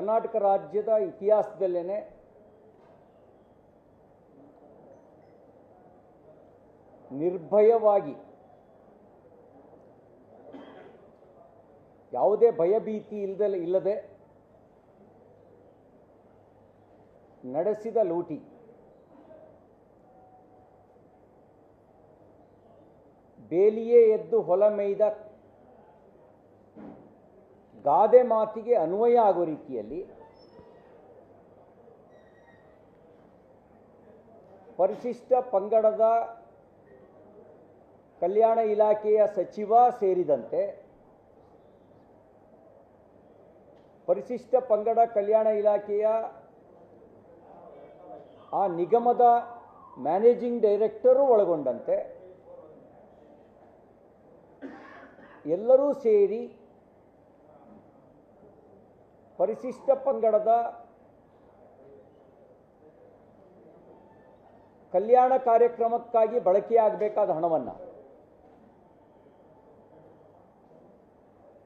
ಕರ್ನಾಟಕ ರಾಜ್ಯದ ಇತಿಹಾಸದಲ್ಲೇನೆ ನಿರ್ಭಯವಾಗಿ ಯಾವುದೇ ಭಯಭೀತಿ ಇಲ್ಲದೆ ನಡೆಸಿದ ಲೂಟಿ ಬೇಲಿಯೇ ಎದ್ದು ಹೊಲ ಮೇಯ್ದ ಗಾದೆ ಮಾತಿಗೆ ಅನ್ವಯ ಆಗೋ ರೀತಿಯಲ್ಲಿ ಪರಿಶಿಷ್ಟ ಪಂಗಡದ ಕಲ್ಯಾಣ ಇಲಾಖೆಯ ಸಚಿವ ಸೇರಿದಂತೆ ಪರಿಶಿಷ್ಟ ಪಂಗಡ ಕಲ್ಯಾಣ ಇಲಾಖೆಯ ಆ ನಿಗಮದ ಮ್ಯಾನೇಜಿಂಗ್ ಡೈರೆಕ್ಟರು ಒಳಗೊಂಡಂತೆ ಎಲ್ಲರೂ ಸೇರಿ ಪರಿಶಿಷ್ಟ ಪಂಗಡದ ಕಲ್ಯಾಣ ಕಾರ್ಯಕ್ರಮಕ್ಕಾಗಿ ಬಳಕೆಯಾಗಬೇಕಾದ ಹಣವನ್ನು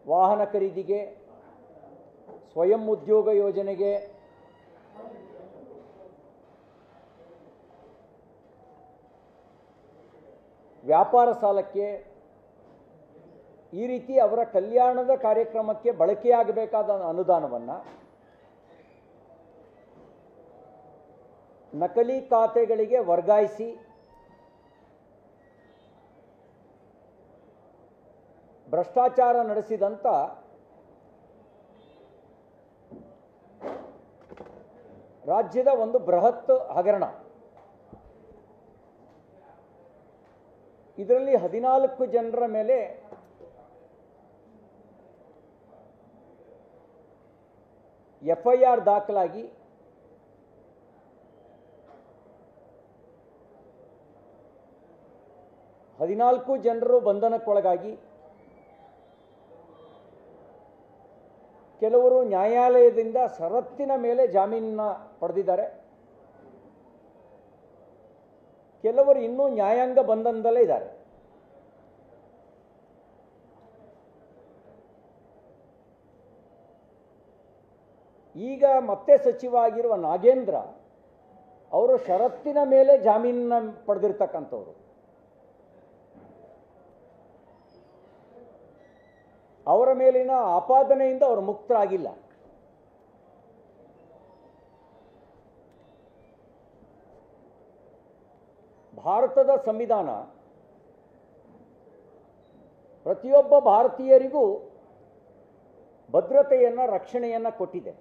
ವಾಹನ ಖರೀದಿಗೆ, ಸ್ವಯಂ ಉದ್ಯೋಗ ಯೋಜನೆಗೆ, ವ್ಯಾಪಾರ ಸಾಲಕ್ಕೆ, ಈ ರೀತಿ ಅವರ ಕಲ್ಯಾಣದ ಕಾರ್ಯಕ್ರಮಕ್ಕೆ ಬಳಕೆಯಾಗಬೇಕಾದ ಅನುದಾನವನ್ನು ನಕಲಿ ಖಾತೆಗಳಿಗೆ ವರ್ಗಾಯಿಸಿ ಭ್ರಷ್ಟಾಚಾರ ನಡೆಸಿದಂಥ ರಾಜ್ಯದ ಒಂದು ಬೃಹತ್ ಹಗರಣ. ಇದರಲ್ಲಿ 14 ಜನರ ಮೇಲೆ FIR ದಾಖಲಾಗಿ ಹದಿನಾಲ್ಕು ಜನರು ಬಂಧನಕ್ಕೊಳಗಾಗಿ ಕೆಲವರು ನ್ಯಾಯಾಲಯದಿಂದ ಷರತ್ತಿನ ಮೇಲೆ ಜಾಮೀನನ್ನ ಪಡೆದಿದ್ದಾರೆ. ಕೆಲವರು ಇನ್ನೂ ನ್ಯಾಯಾಂಗ ಬಂಧನದಲ್ಲೇ ಇದ್ದಾರೆ. ಈಗ ಮತ್ತೆ ಸಚಿವ ಆಗಿರುವ ನಾಗೇಂದ್ರ ಅವರು ಷರತ್ತಿನ ಮೇಲೆ ಜಾಮೀನನ್ನ ಪಡೆದಿರ್ತಕ್ಕಂಥವ್ರು. ಅವರ ಮೇಲಿನ ಆಪಾದನೆಯಿಂದ ಅವರು ಮುಕ್ತರಾಗಿಲ್ಲ. ಭಾರತದ ಸಂವಿಧಾನ ಪ್ರತಿಯೊಬ್ಬ ಭಾರತೀಯರಿಗೂ ಭದ್ರತೆಯನ್ನು, ರಕ್ಷಣೆಯನ್ನು ಕೊಟ್ಟಿದೆ.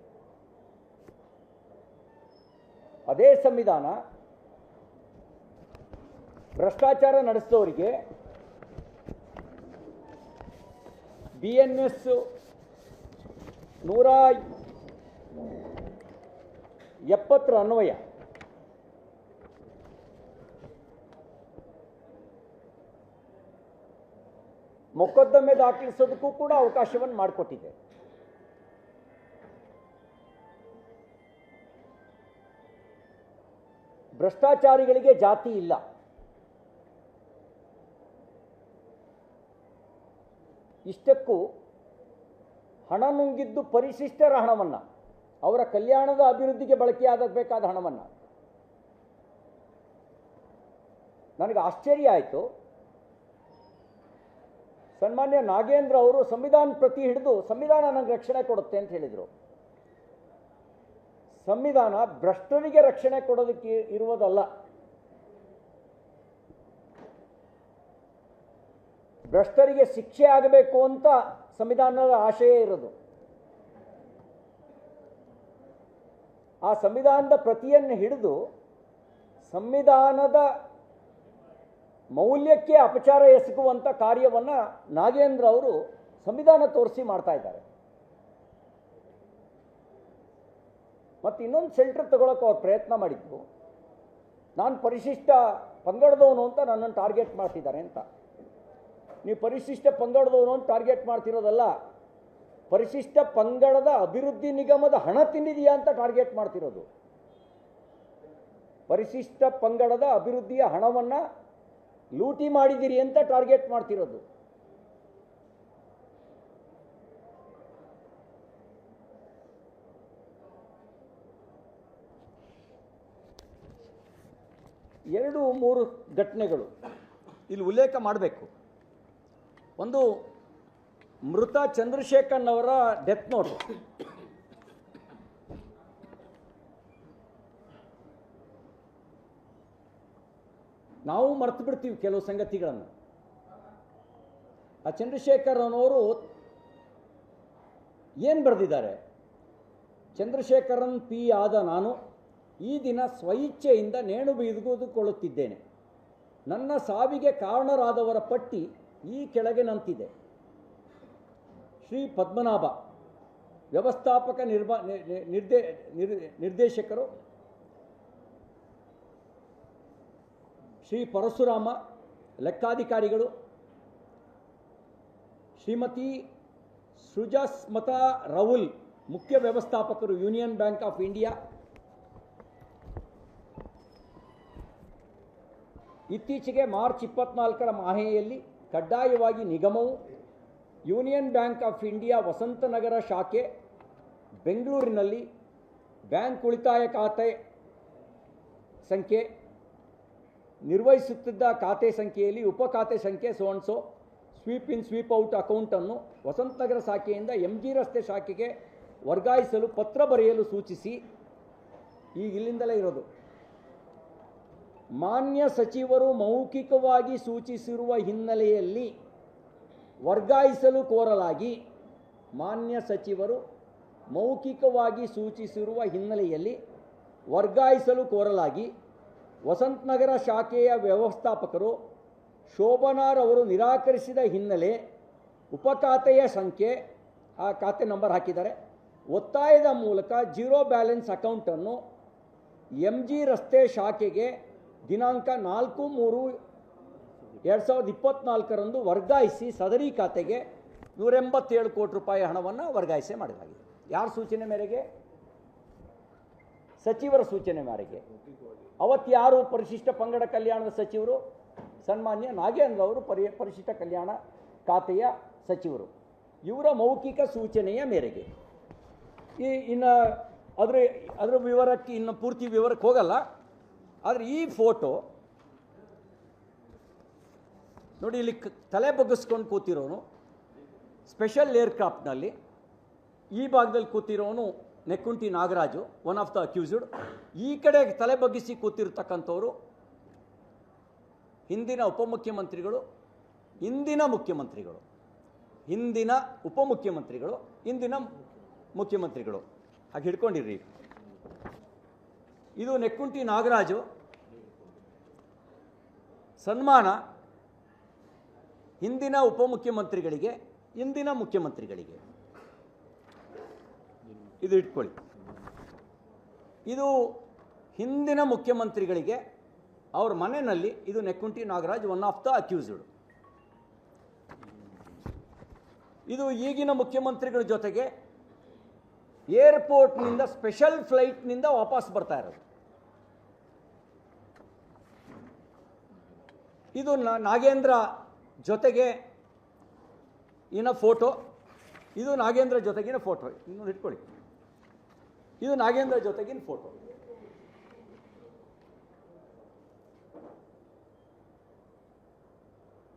ಅದೇ ಸಂವಿಧಾನ ಭ್ರಷ್ಟಾಚಾರ ನಡೆಸಿದವರಿಗೆ BNS 170 ಅನ್ವಯ ಮೊಕದ್ದಮೆ ದಾಖಲಿಸೋದಕ್ಕೂ ಕೂಡ ಅವಕಾಶವನ್ನು ಮಾಡಿಕೊಟ್ಟಿದೆ. ಭ್ರಷ್ಟಾಚಾರಿಗಳಿಗೆ ಜಾತಿ ಇಲ್ಲ. ಇಷ್ಟಕ್ಕೂ ಹಣ ನುಂಗಿದ್ದು ಪರಿಶಿಷ್ಟರ ಹಣವನ್ನು, ಅವರ ಕಲ್ಯಾಣದ ಅಭಿವೃದ್ಧಿಗೆ ಬಳಕೆಯಾಗಬೇಕಾದ ಹಣವನ್ನು. ನನಗೆ ಆಶ್ಚರ್ಯ ಆಯಿತು. ಸನ್ಮಾನ್ಯ ನಾಗೇಂದ್ರ ಅವರು ಸಂವಿಧಾನ ಪ್ರತಿ ಹಿಡಿದು ಸಂವಿಧಾನ ನನಗೆ ರಕ್ಷಣೆ ಕೊಡುತ್ತೆ ಅಂತ ಹೇಳಿದರು. ಸಂವಿಧಾನ ಭ್ರಷ್ಟರಿಗೆ ರಕ್ಷಣೆ ಕೊಡೋದಕ್ಕೆ ಇರುವುದಲ್ಲ. ಭ್ರಷ್ಟರಿಗೆ ಶಿಕ್ಷೆ ಆಗಬೇಕು ಅಂತ ಸಂವಿಧಾನದ ಆಶಯ ಇರೋದು. ಆ ಸಂವಿಧಾನದ ಪ್ರತಿಯನ್ನು ಹಿಡಿದು ಸಂವಿಧಾನದ ಮೌಲ್ಯಕ್ಕೆ ಅಪಚಾರ ಎಸಗುವಂಥ ಕಾರ್ಯವನ್ನು ನಾಗೇಂದ್ರ ಅವರು ಸಂವಿಧಾನ ತೋರಿಸಿ ಮಾಡ್ತಾ ಇದ್ದಾರೆ. ಮತ್ತು ಇನ್ನೊಂದು ಸೆಲ್ಟರ್ ತಗೊಳ್ಳೋಕೆ ಅವ್ರು ಪ್ರಯತ್ನ ಮಾಡಿದ್ದು, ನಾನು ಪರಿಶಿಷ್ಟ ಪಂಗಡದವನು ಅಂತ ನನ್ನನ್ನು ಟಾರ್ಗೆಟ್ ಮಾಡ್ತಿದ್ದಾರೆ ಅಂತ. ನೀವು ಪರಿಶಿಷ್ಟ ಪಂಗಡದವನು ಅಂತ ಟಾರ್ಗೆಟ್ ಮಾಡ್ತಿರೋದಲ್ಲ, ಪರಿಶಿಷ್ಟ ಪಂಗಡದ ಅಭಿವೃದ್ಧಿ ನಿಗಮದ ಹಣ ತಿಂದಿದೆಯಾ ಅಂತ ಟಾರ್ಗೆಟ್ ಮಾಡ್ತಿರೋದು. ಪರಿಶಿಷ್ಟ ಪಂಗಡದ ಅಭಿವೃದ್ಧಿಯ ಹಣವನ್ನು ಲೂಟಿ ಮಾಡಿದ್ದೀರಿ ಅಂತ ಟಾರ್ಗೆಟ್ ಮಾಡ್ತಿರೋದು. ಎರಡು ಮೂರು ಘಟನೆಗಳು ಇಲ್ಲಿ ಉಲ್ಲೇಖ ಮಾಡಬೇಕು. ಒಂದು, ಮೃತ ಚಂದ್ರಶೇಖರ್ನವರ ಡೆತ್ ನೋಟ್. ನಾವು ಮರ್ತು ಬಿಡ್ತೀವಿ ಕೆಲವು ಸಂಗತಿಗಳನ್ನು. ಆ ಚಂದ್ರಶೇಖರ್ ಅನ್ನೋರು ಏನು ಬರೆದಿದ್ದಾರೆ? ಚಂದ್ರಶೇಖರನ್ ಪಿ ಆದ ನಾನು ಈ ದಿನ ಸ್ವಇಚ್ಛೆಯಿಂದ ನೇಣು ಬಿಗಿದುಕೊಳ್ಳುತ್ತಿದ್ದೇನೆ. ನನ್ನ ಸಾವಿಗೆ ಕಾರಣರಾದವರ ಪಟ್ಟಿ ಈ ಕೆಳಗಿನಂತಿದೆ. ಶ್ರೀ ಪದ್ಮನಾಭ, ವ್ಯವಸ್ಥಾಪಕ ನಿರ್ದೇಶಕರು. ಶ್ರೀ ಪರಶುರಾಮ, ಲೆಕ್ಕಾಧಿಕಾರಿಗಳು. ಶ್ರೀಮತಿ ಸುಜಸ್ಮತಾ ರೌಲ್, ಮುಖ್ಯ ವ್ಯವಸ್ಥಾಪಕರು, ಯೂನಿಯನ್ ಬ್ಯಾಂಕ್ ಆಫ್ ಇಂಡಿಯಾ. ಇತ್ತೀಚೆಗೆ ಮಾರ್ಚ್ 24ರ ಮಾಹೆಯಲ್ಲಿ ಕಡ್ಡಾಯವಾಗಿ ನಿಗಮವು union bank of India Vasanth Nagar ಶಾಖೆ ಬೆಂಗಳೂರಿನಲ್ಲಿ ಬ್ಯಾಂಕ್ ಉಳಿತಾಯ ಖಾತೆ ಸಂಖ್ಯೆ ನಿರ್ವಹಿಸುತ್ತಿದ್ದ ಖಾತೆ ಸಂಖ್ಯೆಯಲ್ಲಿ ಉಪ ಖಾತೆ ಸಂಖ್ಯೆ ಸೋನ್ಸೋ ಸ್ವೀಪ್ ಇನ್ ಸ್ವೀಪ್ ಔಟ್ ಅಕೌಂಟನ್ನು ವಸಂತನಗರ ಶಾಖೆಯಿಂದ MG ರಸ್ತೆ ಶಾಖೆಗೆ ವರ್ಗಾಯಿಸಲು ಪತ್ರ ಬರೆಯಲು ಸೂಚಿಸಿ, ಈಗ ಇಲ್ಲಿಂದಲೇ ಇರೋದು, ಮಾನ್ಯ ಸಚಿವರು ಮೌಖಿಕವಾಗಿ ಸೂಚಿಸಿರುವ ಹಿನ್ನೆಲೆಯಲ್ಲಿ ವರ್ಗಾಯಿಸಲು ಕೋರಲಾಗಿ, ಮಾನ್ಯ ಸಚಿವರು ಮೌಖಿಕವಾಗಿ ಸೂಚಿಸಿರುವ ಹಿನ್ನೆಲೆಯಲ್ಲಿ ವರ್ಗಾಯಿಸಲು ಕೋರಲಾಗಿ ವಸಂತನಗರ ಶಾಖೆಯ ವ್ಯವಸ್ಥಾಪಕರು ಶೋಭನಾರವರು ನಿರಾಕರಿಸಿದ ಹಿನ್ನೆಲೆ ಉಪಖಾತೆಯ ಸಂಖ್ಯೆ, ಆ ಖಾತೆ ನಂಬರ್ ಹಾಕಿದ್ದಾರೆ, ಒತ್ತಾಯದ ಮೂಲಕ ಜೀರೋ ಬ್ಯಾಲೆನ್ಸ್ ಅಕೌಂಟನ್ನು MG ರಸ್ತೆ ಶಾಖೆಗೆ ದಿನಾಂಕ 4/3/2024 ವರ್ಗಾಯಿಸಿ ಸದರಿ ಖಾತೆಗೆ 187 ಕೋಟಿ ರೂಪಾಯಿ ಹಣವನ್ನು ವರ್ಗಾಯಿಸಿ ಮಾಡಲಾಗಿದೆ. ಯಾರ ಸೂಚನೆ ಮೇರೆಗೆ? ಸಚಿವರ ಸೂಚನೆ ಮೇರೆಗೆ. ಅವತ್ತು ಯಾರು ಪರಿಶಿಷ್ಟ ಪಂಗಡ ಕಲ್ಯಾಣದ ಸಚಿವರು? ಸನ್ಮಾನ್ಯ ನಾಗೇಂದ್ರ ಅವರು ಪರಿಶಿಷ್ಟ ಕಲ್ಯಾಣ ಖಾತೆಯ ಸಚಿವರು. ಇವರ ಮೌಖಿಕ ಸೂಚನೆಯ ಮೇರೆಗೆ ಇನ್ನು ಅದರ ವಿವರಕ್ಕೆ ಇನ್ನು ಪೂರ್ತಿ ವಿವರಕ್ಕೆ ಹೋಗಲ್ಲ. ಆದರೆ ಈ ಫೋಟೋ ನೋಡಿ, ಇಲ್ಲಿ ತಲೆ ಬಗ್ಗಿಸ್ಕೊಂಡು ಕೂತಿರೋನು ಸ್ಪೆಷಲ್ ಏರ್ಕ್ರಾಫ್ಟ್ನಲ್ಲಿ, ಈ ಭಾಗದಲ್ಲಿ ಕೂತಿರೋನು Nekkunti Nagaraju, one of the accused. ಈ ಕಡೆ ತಲೆ ಬಗ್ಗಿಸಿ ಕೂತಿರ್ತಕ್ಕಂಥವ್ರು ಹಿಂದಿನ ಉಪಮುಖ್ಯಮಂತ್ರಿಗಳು, ಇಂದಿನ ಮುಖ್ಯಮಂತ್ರಿಗಳು, ಹಿಂದಿನ ಉಪಮುಖ್ಯಮಂತ್ರಿಗಳು, ಇಂದಿನ ಮುಖ್ಯಮಂತ್ರಿಗಳು. ಹಾಗೆ ಹಿಡ್ಕೊಂಡಿರ್ರಿ. ಇದು ನೆಕ್ಕುಂಟಿ ನಾಗರಾಜು. ಸನ್ಮಾನ ಹಿಂದಿನ ಉಪಮುಖ್ಯಮಂತ್ರಿಗಳಿಗೆ, ಇಂದಿನ ಮುಖ್ಯಮಂತ್ರಿಗಳಿಗೆ. ಇದು ಇಟ್ಕೊಳ್ಳಿ. ಇದು ಹಿಂದಿನ ಮುಖ್ಯಮಂತ್ರಿಗಳಿಗೆ ಅವ್ರ ಮನೆಯಲ್ಲಿ. ಇದು Nekkunti Nagaraj, one of the accused. ಇದು ಈಗಿನ ಮುಖ್ಯಮಂತ್ರಿಗಳ ಜೊತೆಗೆ ಏರ್ಪೋರ್ಟ್ನಿಂದ ಸ್ಪೆಷಲ್ ಫ್ಲೈಟ್ನಿಂದ ವಾಪಸ್ ಬರ್ತಾ ಇರೋದು. ಇದು ನಾಗೇಂದ್ರ ಜೊತೆಗೆ ಇನ್ನ ಫೋಟೋ. ಇದು ನಾಗೇಂದ್ರ ಜೊತೆಗಿನ ಫೋಟೋ. ಇನ್ನೊಂದು ಇಟ್ಕೊಳ್ಳಿ. ಇದು ನಾಗೇಂದ್ರ ಜೊತೆಗಿನ ಫೋಟೋ.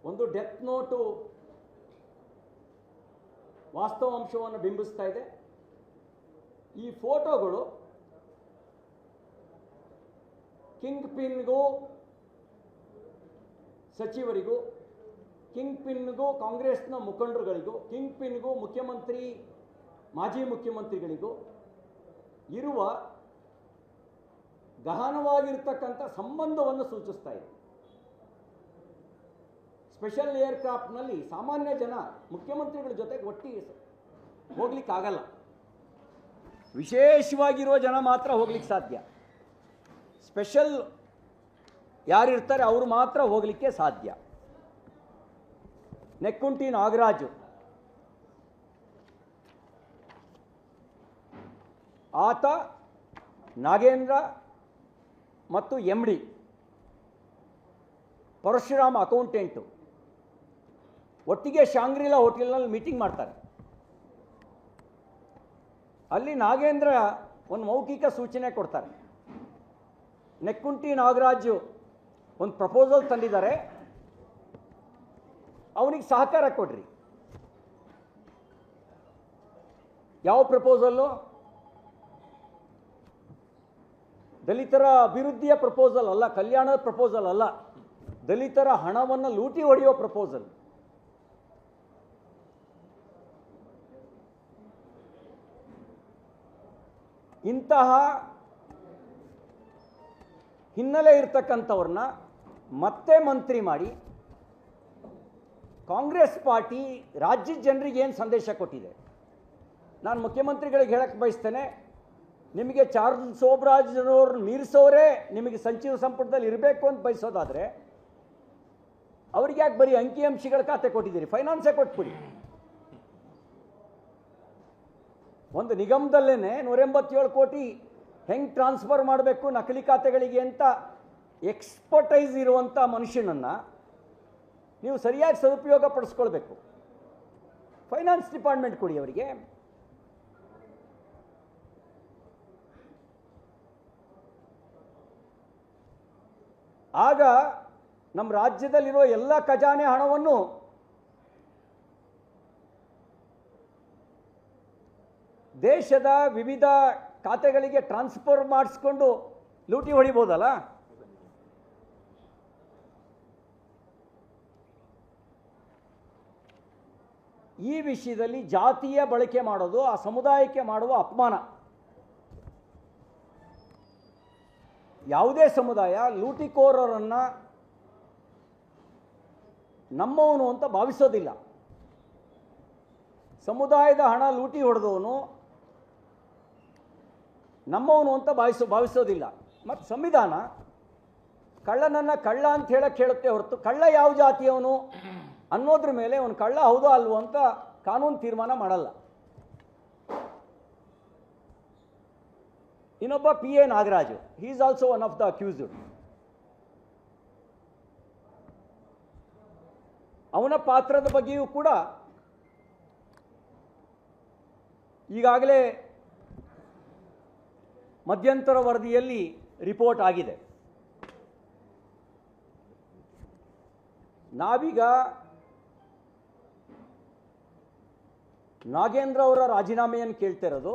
ಒಂದು ಡೆತ್ ನೋಟು ವಾಸ್ತವಾಂಶವನ್ನು ಬಿಂಬಿಸ್ತಾ ಇದೆ. ಈ ಫೋಟೋಗಳು ಕಿಂಗ್ ಪಿನ್ಗೂ ಸಚಿವರಿಗೂ, ಕಿಂಗ್ ಪಿನ್ಗೂ ಕಾಂಗ್ರೆಸ್ನ ಮುಖಂಡರುಗಳಿಗೂ, ಕಿಂಗ್ ಪಿನ್ಗೂ ಮುಖ್ಯಮಂತ್ರಿ, ಮಾಜಿ ಮುಖ್ಯಮಂತ್ರಿಗಳಿಗೂ ಇರುವ ಗಹನವಾಗಿರ್ತಕ್ಕಂಥ ಸಂಬಂಧವನ್ನು ಸೂಚಿಸ್ತಾ ಇದೆ. ಸ್ಪೆಷಲ್ ಏರ್ಕ್ರಾಫ್ಟ್ನಲ್ಲಿ ಸಾಮಾನ್ಯ ಜನ ಮುಖ್ಯಮಂತ್ರಿಗಳ ಜೊತೆಗೆ ಒಟ್ಟಿಗೆ ಹೋಗ್ಲಿಕ್ಕಾಗಲ್ಲ. ವಿಶೇಷವಾಗಿರುವ ಜನ ಮಾತ್ರ ಹೋಗ್ಲಿಕ್ಕೆ ಸಾಧ್ಯ. ಸ್ಪೆಷಲ್ ಯಾರಿರ್ತಾರೆ ಅವರು ಮಾತ್ರ ಹೋಗಲಿಕ್ಕೆ ಸಾಧ್ಯ. ನೆಕ್ಕುಂಟಿ ನಾಗರಾಜು ಆತ ನಾಗೇಂದ್ರ ಮತ್ತು MD ಪರಶುರಾಮ ಅಕೌಂಟೆಂಟು ಒಟ್ಟಿಗೆ ಶಾಂಗ್ರಿಲಾ ಹೋಟೆಲ್ನಲ್ಲಿ ಮೀಟಿಂಗ್ ಮಾಡ್ತಾರೆ. ಅಲ್ಲಿ ನಾಗೇಂದ್ರ ಒಂದು ಮೌಖಿಕ ಸೂಚನೆ ಕೊಡ್ತಾರೆ. ನೆಕ್ಕುಂಟಿ ನಾಗರಾಜು ಒಂದು ಪ್ರಪೋಸಲ್ ತಂದಿದ್ದಾರೆ, ಅವನಿಗೆ ಸಹಕಾರ ಕೊಡ್ರಿ. ಯಾವ ಪ್ರಪೋಸಲ್ಲು? ದಲಿತರ ಅಭಿವೃದ್ಧಿಯ ಪ್ರಪೋಸಲ್ ಅಲ್ಲ, ಕಲ್ಯಾಣದ ಪ್ರಪೋಸಲ್ ಅಲ್ಲ, ದಲಿತರ ಹಣವನ್ನು ಲೂಟಿ ಹೊಡೆಯೋ ಪ್ರಪೋಸಲ್. ಇಂತಹ ಹಿನ್ನೆಲೆ ಇರ್ತಕ್ಕಂಥವ್ರನ್ನ ಮತ್ತೆ ಮಂತ್ರಿ ಮಾಡಿ ಕಾಂಗ್ರೆಸ್ ಪಾರ್ಟಿ ರಾಜ್ಯದ ಜನರಿಗೆ ಏನು ಸಂದೇಶ ಕೊಟ್ಟಿದೆ? ನಾನು ಮುಖ್ಯಮಂತ್ರಿಗಳಿಗೆ ಹೇಳಕ್ಕೆ ಬಯಸ್ತೇನೆ, ನಿಮಗೆ ಚಾರ್ಲ್ಸ್ ಶೋಭರಾಜ್ರವ್ರು ಮೀರಿಸೋರೇ ನಿಮಗೆ ಸಚಿವ ಸಂಪುಟದಲ್ಲಿ ಇರಬೇಕು ಅಂತ ಬಯಸೋದಾದರೆ ಅವ್ರಿಗೆ ಯಾಕೆ ಬರೀ ಅಂಕಿಅಂಶಗಳ ಖಾತೆ ಕೊಟ್ಟಿದ್ದೀರಿ? ಫೈನಾನ್ಸೇ ಕೊಟ್ಬಿಡಿ. ಒಂದು ನಿಗಮದಲ್ಲೇ 187 ಕೋಟಿ ಹೆಂಗೆ ಟ್ರಾನ್ಸ್ಫರ್ ಮಾಡಬೇಕು ನಕಲಿ ಖಾತೆಗಳಿಗೆ ಅಂತ ಎಕ್ಸ್ಪರ್ಟೈಸ್ ಇರುವಂಥ ಮನುಷ್ಯನನ್ನು ನೀವು ಸರಿಯಾಗಿ ಸದುಪಯೋಗ ಪಡಿಸ್ಕೊಳ್ಬೇಕು. ಫೈನಾನ್ಸ್ ಡಿಪಾರ್ಟ್ಮೆಂಟ್ ಕೊಡಿ ಅವರಿಗೆ. ಆಗ ನಮ್ಮ ರಾಜ್ಯದಲ್ಲಿರೋ ಎಲ್ಲ ಖಜಾನೆ ಹಣವನ್ನು ದೇಶದ ವಿವಿಧ ಖಾತೆಗಳಿಗೆ ಟ್ರಾನ್ಸ್ಫರ್ ಮಾಡಿಸ್ಕೊಂಡು ಲೂಟಿ ಹೊಡಿಬೋದಲ್ಲ. ಈ ವಿಷಯದಲ್ಲಿ ಜಾತಿಯ ಬಳಕೆ ಮಾಡೋದು ಆ ಸಮುದಾಯಕ್ಕೆ ಮಾಡುವ ಅಪಮಾನ. ಯಾವುದೇ ಸಮುದಾಯ ಲೂಟಿಕೋರರನ್ನು ನಮ್ಮವನು ಅಂತ ಭಾವಿಸೋದಿಲ್ಲ. ಸಮುದಾಯದ ಹಣ ಲೂಟಿ ಹೊಡೆದವನು ನಮ್ಮವನು ಅಂತ ಭಾವಿಸೋದಿಲ್ಲ. ಮತ್ತು ಸಂವಿಧಾನ ಕಳ್ಳನನ್ನು ಕಳ್ಳ ಅಂತ ಹೇಳಕ್ಕೆ ಹೇಳುತ್ತೆ ಹೊರತು ಕಳ್ಳ ಯಾವ ಜಾತಿಯವನು ಅನ್ನೋದ್ರ ಮೇಲೆ ಅವನು ಕಳ್ಳ ಹೌದೋ ಅಲ್ವೋ ಅಂತ ಕಾನೂನು ತೀರ್ಮಾನ ಮಾಡಲ್ಲ. ಇನ್ನೊಬ್ಬ PA Nagaraju, he is also one of the accused. ಅವನ ಪಾತ್ರದ ಬಗ್ಗೆಯೂ ಕೂಡ ಈಗಾಗಲೇ ಮಧ್ಯಂತರ ವರದಿಯಲ್ಲಿ ರಿಪೋರ್ಟ್ ಆಗಿದೆ. ನಾವೀಗ ನಾಗೇಂದ್ರ ಅವರ ರಾಜೀನಾಮೆಯನ್ನು ಕೇಳ್ತಿರೋದು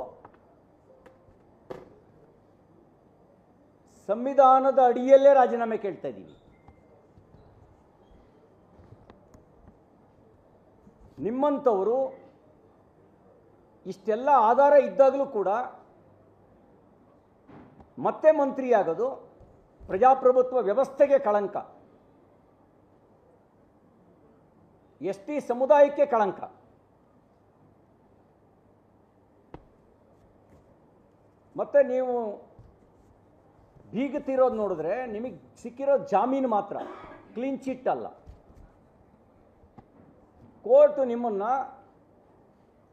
ಸಂವಿಧಾನದ ಅಡಿಯಲ್ಲೇ ರಾಜೀನಾಮೆ ಕೇಳ್ತಾ ಇದ್ದೀವಿ. ನಿಮ್ಮಂಥವರು ಇಷ್ಟೆಲ್ಲ ಆಧಾರ ಇದ್ದಾಗಲೂ ಕೂಡ ಮತ್ತೆ ಮಂತ್ರಿಯಾಗೋದು ಪ್ರಜಾಪ್ರಭುತ್ವ ವ್ಯವಸ್ಥೆಗೆ ಕಳಂಕ, ST ಸಮುದಾಯಕ್ಕೆ ಕಳಂಕ. ಮತ್ತೆ ನೀವು ಬೀಗುತ್ತಿರೋದು ನೋಡಿದ್ರೆ ನಿಮಗೆ ಸಿಕ್ಕಿರೋ ಜಾಮೀನು ಮಾತ್ರ, ಕ್ಲೀನ್ ಚಿಟ್ ಅಲ್ಲ. ಕೋರ್ಟ್ ನಿಮ್ಮನ್ನು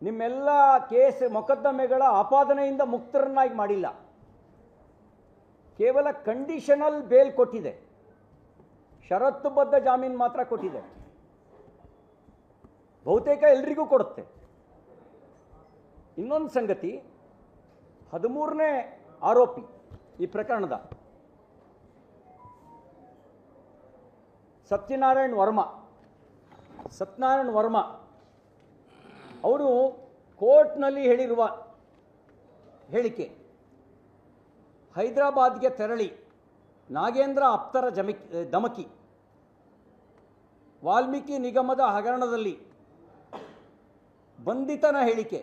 ನಿಮ್ಮೆಲ್ಲ ಕೇಸ್ ಮೊಕದ್ದಮೆಗಳ ಆಪಾದನೆಯಿಂದ ಮುಕ್ತರನ್ನಾಗಿ ಮಾಡಿಲ್ಲ, ಕೇವಲ ಕಂಡೀಷನಲ್ ಬೇಲ್ ಕೊಟ್ಟಿದೆ, ಷರತ್ತುಬದ್ಧ ಜಾಮೀನು ಮಾತ್ರ ಕೊಟ್ಟಿದೆ. ಬಹುತೇಕ ಎಲ್ರಿಗೂ ಕೊಡುತ್ತೆ. ಇನ್ನೊಂದು ಸಂಗತಿ, 13ನೇ ಆರೋಪಿ ಈ ಪ್ರಕರಣದ ಸತ್ಯನಾರಾಯಣ್ ವರ್ಮ ಅವರು ಕೋರ್ಟ್ನಲ್ಲಿ ಹೇಳಿರುವ ಹೇಳಿಕೆ, ಹೈದರಾಬಾದ್ಗೆ ತೆರಳಿ ನಾಗೇಂದ್ರ ಆಪ್ತರ ಧಮಕಿ, ವಾಲ್ಮೀಕಿ ನಿಗಮದ ಹಗರಣದಲ್ಲಿ ಬಂಧಿತನ ಹೇಳಿಕೆ,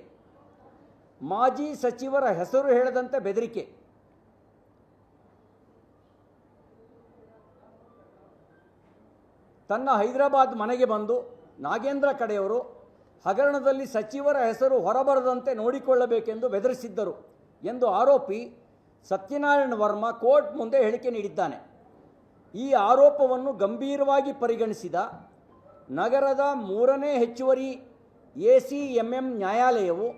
ಮಾಜಿ ಸಚಿವರ ಹೆಸರು ಹೇಳದಂತೆ ಬೆದರಿಕೆ, ತನ್ನ ಹೈದರಾಬಾದ್ ಮನೆಗೆ ಬಂದು ನಾಗೇಂದ್ರ ಕಡೆಯವರು ಹಗರಣದಲ್ಲಿ ಸಚಿವರ ಹೆಸರು ಹೊರಬರದಂತೆ ನೋಡಿಕೊಳ್ಳಬೇಕೆಂದು ಬೆದರಿಸಿದ್ದರು ಎಂದು ಆರೋಪಿ ಸತ್ಯನಾರಾಯಣ್ ವರ್ಮ ಕೋರ್ಟ್ ಮುಂದೆ ಹೇಳಿಕೆ ನೀಡಿದ್ದಾನೆ. ಈ ಆರೋಪವನ್ನು ಗಂಭೀರವಾಗಿ ಪರಿಗಣಿಸಿದ ನಗರದ 3ನೇ ಹೆಚ್ಚುವರಿ ACMM ನ್ಯಾಯಾಲಯವು